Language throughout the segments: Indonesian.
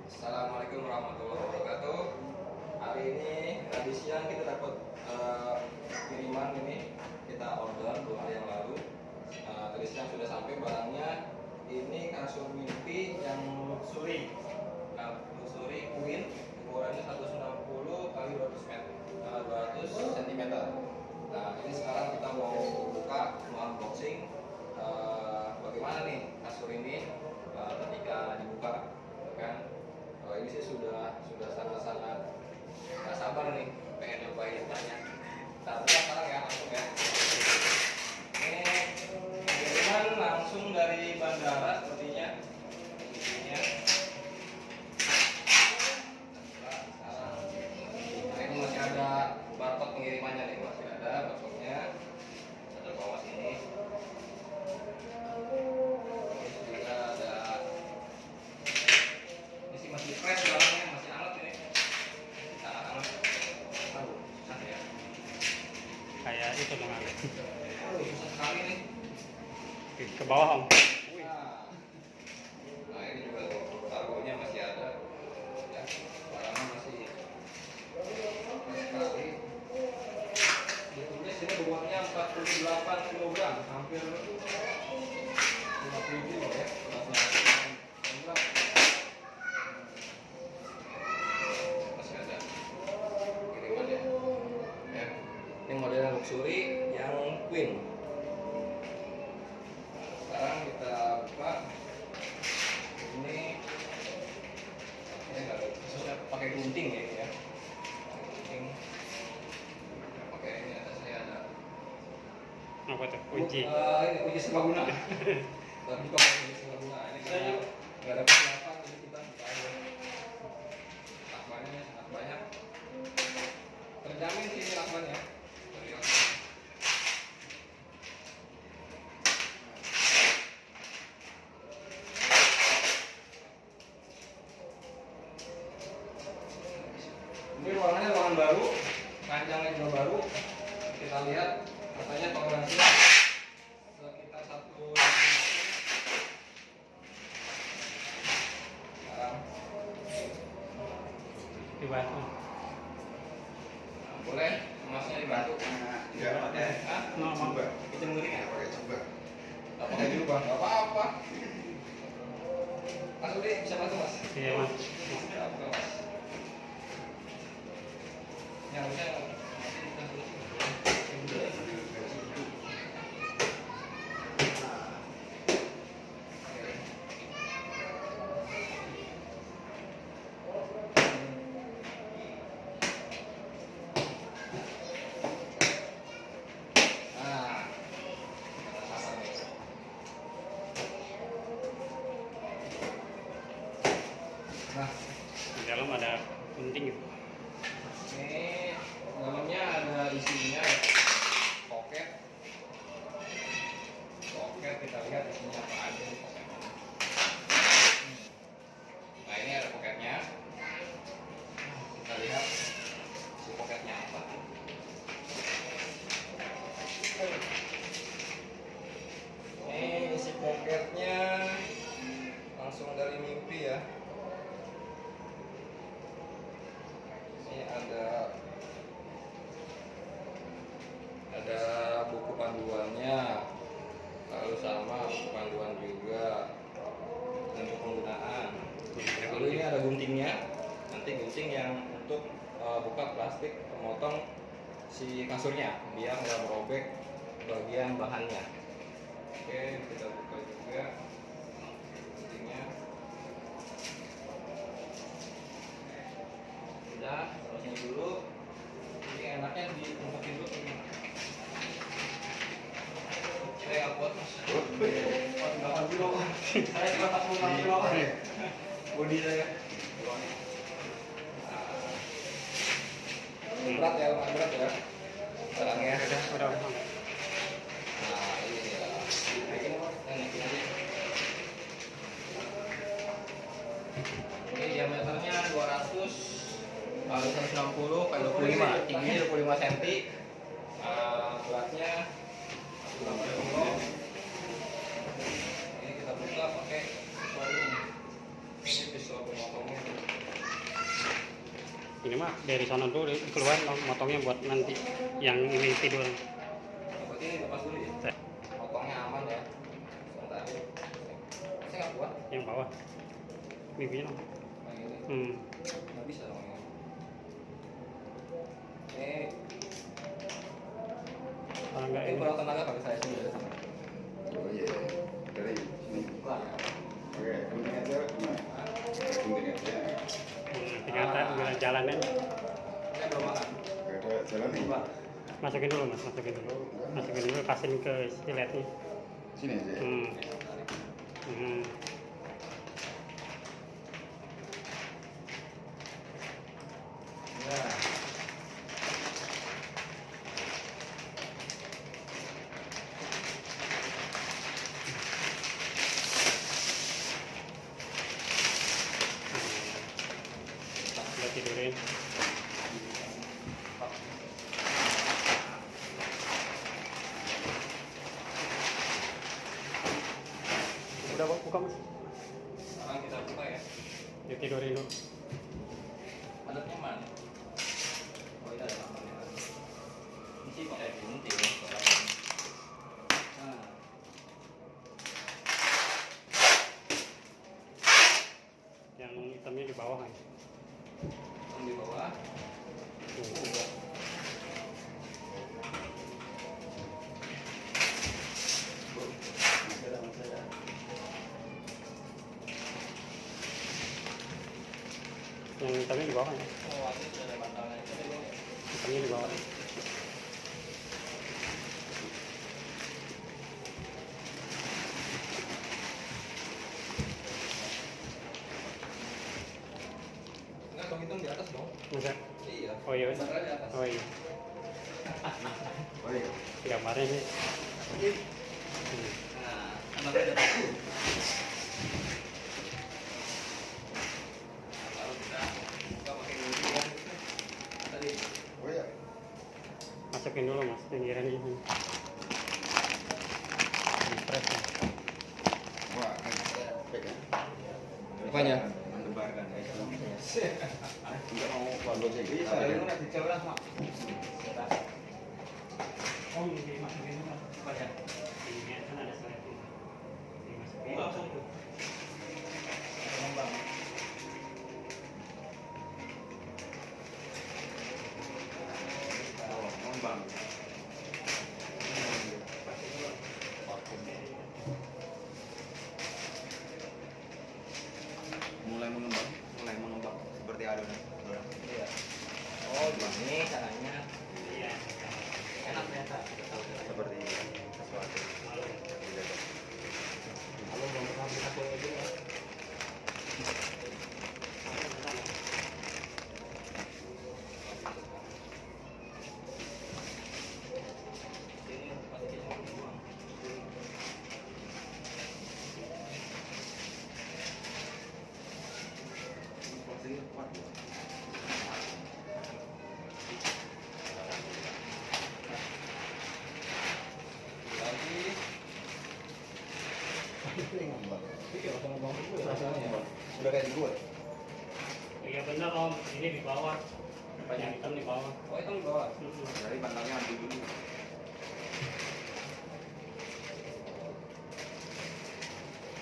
Assalamualaikum warahmatullahi wabarakatuh. Hari ini tadi siang kita dapat kiriman ini, kita order 2 hari yang lalu. Tadi siang sudah sampai barangnya. Ini kasur mimpi yang luxury, queen, ukurannya 160 kali 200 meter, 200 cm. Nah, ini sekarang kita mau buka, mau unboxing. Bagaimana nih kasur ini ketika dibuka, kan? Ini sih sudah sangat-sangat nggak sabar nih, pengen nyobain banyak. Kita buka sekarang ya, langsung ya. Ini kiriman langsung dari bandara sepertinya. Nah, ini masih ada barcode pengirimannya nih, masih ada barcode-nya. Ada bawah sini. Masih fresh barangnya, masih hangat ini. Sangat hangat. Aduh, susah ya. Kayak itu dong Ale. Aduh, susah sekali nih. Ke bawah Om. Nah, ini juga kargonya masih ada. Ya, barangnya masih fresh sekali. Ditulis ini bobotnya 48 kg, hampir 50 kilo ya. Ini modelnya luxury yang queen. Sekarang kita buka. Ini nggak ada, khususnya pakai gunting ya. Gunting. Oke, ini ada. Apa tuh? Kunci. Ini kunci serbaguna. Tapi kok kunci serbaguna. Ini karena nggak ada persiapan, jadi kita buka aja. Lakbannya sangat banyak. Terjamin sih ini lakbannya. Ini ruangan baru, ranjangnya juga baru. Kita lihat katanya toleransinya sekitar 1. Sekarang Dibantu. boleh emasnya dibantu. Enggak pakai. No, Coba. Kita ngeri ya? Pakai coba. Nggak pakai jubah, nggak apa-apa. Mas Udi bisa bantu Mas? Iya Mas. Ya, buka Mas. Yang harusnya nanti kita Nah, Di dalam ada gunting gitu. ini dalamnya ada isinya ya. Pocket. Kita lihat isinya apa aja di pocketnya. Nah, ini ada pocketnya. Kita lihat si pocketnya apa. Ini isi pocketnya langsung dari mimpi ya. Ini ada buku panduannya, lalu sama buku panduan juga untuk penggunaan. Lalu ini ada guntingnya, nanti gunting yang untuk buka plastik pemotong si kasurnya biar nggak merobek bagian bahannya. Oke, kita buka juga guntingnya. Udah, terus ini dulu. Ini enaknya ditumpukin dulu gimana? Saya kuat Mas. 8 kilo. Saya cuma 46 kilo. Bodi saya. Berat ya, lumayan berat ya. Barangnya. Udah. Nah, ini dia. Naikin Mas, naikin aja. Ini diameternya 200 kali 160 kali 25, tingginya 25 cm. Beratnya 80 kilo. Ini kita buka pakai pisau ini. Ini pisau pemotongnya. Ini mah dari sana dulu keluar motongnya buat nanti yang ini tidur. Berarti ini lepas dulu ya. Potongnya aman ya. Sebentar. Saya nggak kuat. Yang bawah. Bibinya. Yang ini. Nggak bisa dong ini. Kalau enggak Ini ini. kurang tenaga kalau saya sendiri. Oh iya, dari sini. Kelar. Oke, gunting aja gimana? Gunting aja. Tinggal bilang jalannya. Saya belum makan. Ada jalan nih. Keluar. Masukin dulu mas, masukin dulu, kasihin ke siletnya. Sini aja. Ya? Hmm. Nah. Udah tidurin. Udah buka mas, Sekarang kita buka ya. ditidurin dulu. Mandatnya mana? Oh ini ada namanya. Ini sih pakai gunting. Nah. Yang hitamnya di bawah kan. Yang di bawah. Udah. Yang hitamnya di bawah ya. Oh, ini sudah ada bantalnya. Hitamnya di bawah. Enggak, hitung di atas dong. Enggak. Iya. Oh iya. Bantalnya di atas. Oh iya. Oh iya. Gambarnya sih. Nah, anaknya ada satu. Kalau kita buka pakai gunting kan. Tadi. Oh iya. Masukin dulu mas, pinggiran ini. Dipres ya. Wah, kan saya pegang. Apanya? Mendebarkan ya. Enggak mau bagus sih. Bisa, ini nanti cerah, Mak. Oh, dimasukin dulu mas. Apanya? Ini kan ada seletnya. Dimasukin. Langsung tuh. Mengembang. Oh, mengembang. Mulai mengembang seperti adonan. Iya. Oh, gini caranya. Iya. Enak ternyata. Seperti sesuatu. Kalau belum pernah bisa kulit itu, Mas. Ini masih kecil doang. Masih kuat. Lagi. Ini ngembang. Iya, langsung ngomong dulu ya rasanya. Udah kayak dibuat. Iya benar om, ini di bawah. Apanya? Yang hitam di bawah. Oh, itu di bawah. Dari bantalnya ambil dulu.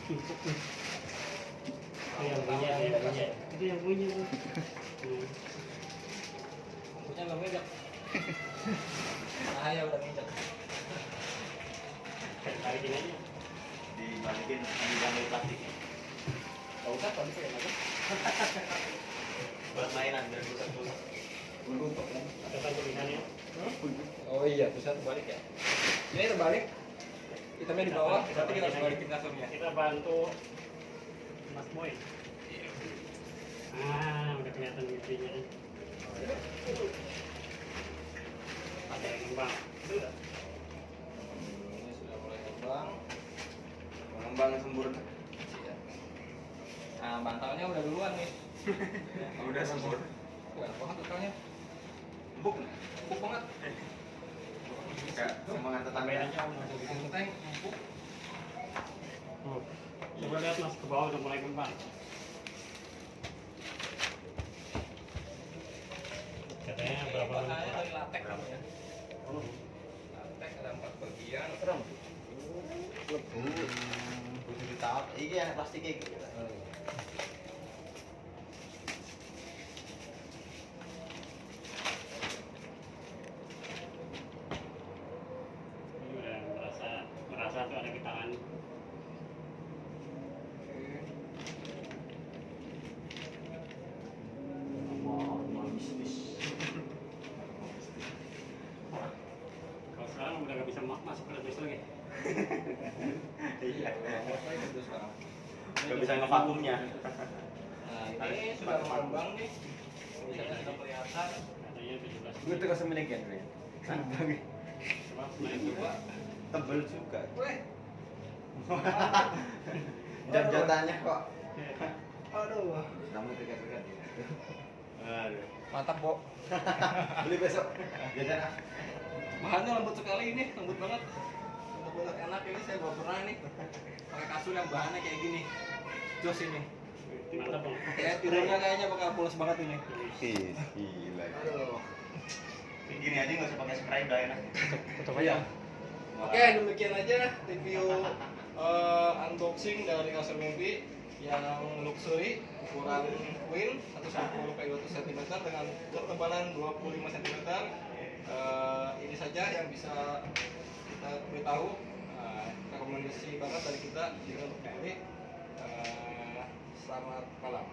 Itu yang punya, yang punya. Itu yang punya tuh. Punya nggak nginjak. Bahaya udah nginjak. Balikin aja. Dibalikin ambil plastik. Nggak usah, kalau bisa ya nggak usah. Buat mainan dan rusak-rusak. Untuk kan. Tekan tulisannya. Oh iya, pusat terbalik ya. Ini terbalik. Hitamnya di bawah, berarti kita harus balikin kasurnya. Kita bantu Mas Boy. Ah, udah kelihatan giginya. Ada yang kembang. Itu udah. Ini sudah mulai kembang. Mengembang sempurna. Iya. Nah, bantalnya udah duluan nih. Udah sempurna. Wah, enak banget bantalnya. Empuk. Empuk banget. Enggak, semangat Tambahin tetangga. aja om. Bikin tank, empuk. Oh. Coba lihat Mas ke bawah udah mulai kembang. yang plastiknya gitu. Ini udah merasa tuh ada di tangan. Mau bisnis. Kalau sekarang udah nggak bisa masuk ke lebih lagi. Iya. Itu sekarang. Gak bisa ngevakumnya. Nah, ini sudah mengambang nih. Misalnya sudah kelihatan. Katanya 17. Gue tuh kasih menegak nih. Coba main coba. Tebel juga. Weh, Jam-jatannya kok. aduh, Kamu dekat-dekat. Aduh. mantap, Bo. Beli besok. Jajan ah. Bahannya lembut sekali ini, lembut banget. Lembut banget, enak ini saya belum pernah nih. Pakai kasur yang bahannya kayak gini. Jos ini. Mantap bang. Kayak tidurnya kayaknya bakal pulas banget ini. Gila. Aduh. Gini aja nggak usah pakai spray udah enak. Tutup Iya. aja. Oke, demikian aja review unboxing dari kasur mimpi yang luxury ukuran queen 110x200 cm dengan ketebalan 25 cm. Ini saja yang bisa kita beritahu. Rekomendasi banget dari kita jika untuk dibeli. Selamat malam.